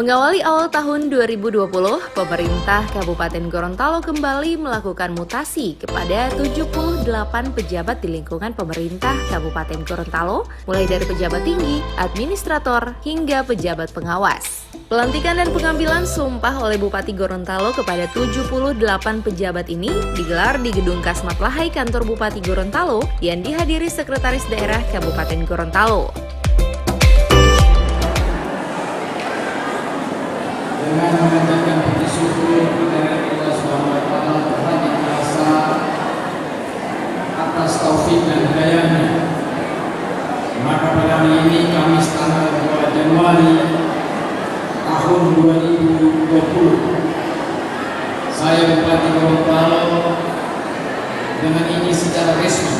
Mengawali awal tahun 2020, pemerintah Kabupaten Gorontalo kembali melakukan mutasi kepada 78 pejabat di lingkungan pemerintah Kabupaten Gorontalo, mulai dari pejabat tinggi, administrator, hingga pejabat pengawas. Pelantikan dan pengambilan sumpah oleh Bupati Gorontalo kepada 78 pejabat ini digelar di Gedung Kasmat Lahai Kantor Bupati Gorontalo yang dihadiri Sekretaris Daerah Kabupaten Gorontalo. Dengan mengajarkan puji syukur kepada Allah SWT Tuhan yang Maha Esa atas taufik dan hidayahnya, maka pada hari ini Kamis tanggal 2 Januari tahun 2020, saya Bupati Gorontalo dengan ini secara resmi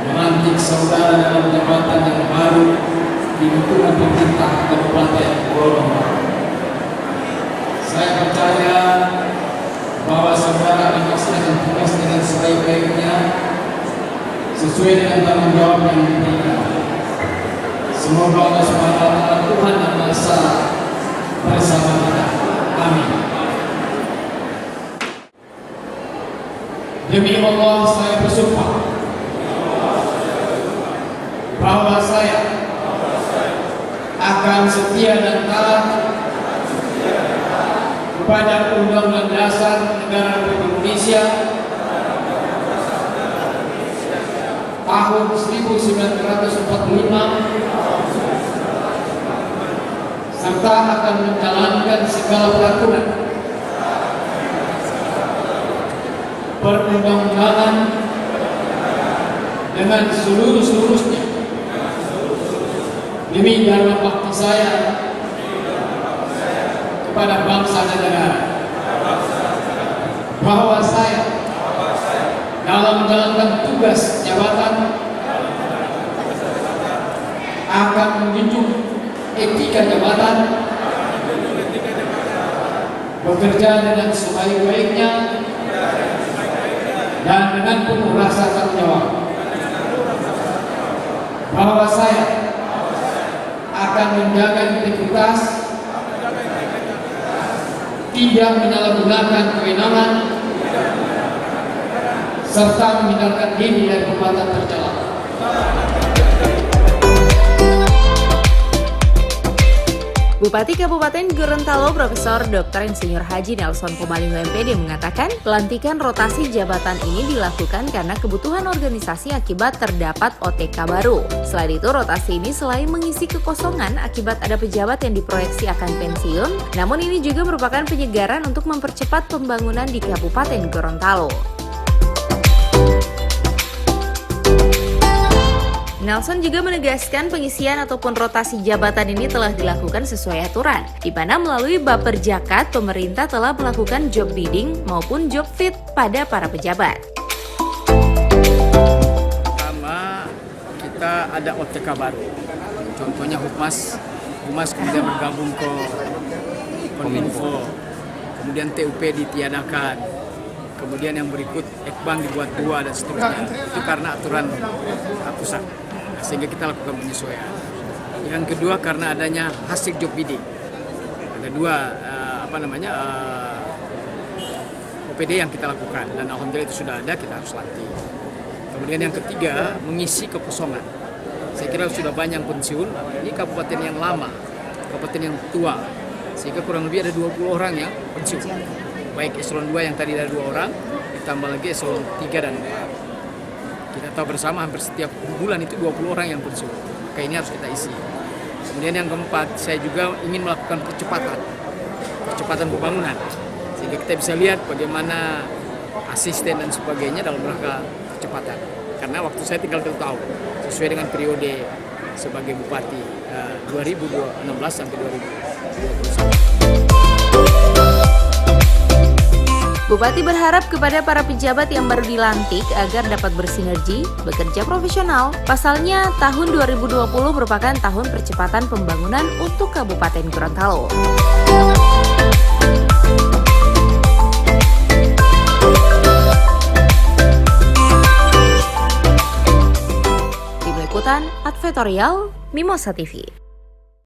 melantik saudara dalam jabatan yang baru di lingkungan pemerintah Kabupaten Gorontalo. Saya percaya bahwa saudara akan melaksanakan tugas dengan sebaik-baiknya sesuai dengan tanggung jawab yang diberikan. Semoga Allah SWT Tuhan yang Maha Esa bersama kita. Amin. Demi Allah saya bersumpah bahwa saya akan setia dan taat kepada Undang-Undang Dasar Negara Republik Indonesia tahun 1945 serta akan menjalankan segala peraturan perundang-undangan dengan seluruh-seluruhnya demi dharma bakti saya kepada bangsa dan negara, bahwa saya dalam menjalankan tugas jabatan akan menjunjung etika jabatan, bekerja dengan sebaik-baiknya dan dengan penuh rasa tanggung jawab, bahwa saya akan menjaga integritas, tidak menyalahgunakan kewenangan, serta menghindarkan diri dari perbuatan tercela. Bupati Kabupaten Gorontalo Profesor Dr. Insinyur Haji Nelson Pomalingo MPD mengatakan pelantikan rotasi jabatan ini dilakukan karena kebutuhan organisasi akibat terdapat OTK baru. Selain itu, rotasi ini selain mengisi kekosongan akibat ada pejabat yang diproyeksi akan pensiun, namun ini juga merupakan penyegaran untuk mempercepat pembangunan di Kabupaten Gorontalo. Nelson juga menegaskan pengisian ataupun rotasi jabatan ini telah dilakukan sesuai aturan, di mana melalui Baperjakat, pemerintah telah melakukan job bidding maupun job fit pada para pejabat. Pertama, kita ada OTK baru, contohnya Humas kemudian bergabung ke Kominfo, kemudian TUP ditiadakan, kemudian yang berikut Ekbank dibuat 2 dan seterusnya. Itu karena aturan pusat, sehingga kita lakukan penyesuaian. Yang kedua karena adanya hasil job bidding, ada 2 OPD yang kita lakukan dan alhamdulillah itu sudah ada, kita harus latih. Kemudian yang ketiga mengisi kekosongan. Saya kira sudah banyak pensiun, ini kabupaten yang lama, kabupaten yang tua, sehingga kurang lebih ada 20 orang yang pensiun. Baik eselon 2 yang tadi ada 2 orang, ditambah lagi eselon 3 dan 4. Kita tahu bersama hampir setiap bulan itu 20 orang yang pensiun. Maka ini harus kita isi. Kemudian yang keempat, saya juga ingin melakukan percepatan pembangunan, sehingga kita bisa lihat bagaimana asisten dan sebagainya dalam rangka percepatan. Karena waktu saya tinggal 1 tahun, sesuai dengan periode sebagai bupati 2016 sampai 2021. Bupati berharap kepada para pejabat yang baru dilantik agar dapat bersinergi, bekerja profesional. Pasalnya, tahun 2020 merupakan tahun percepatan pembangunan untuk Kabupaten Gorontalo. Tim Liputan Advertorial Mimosa TV.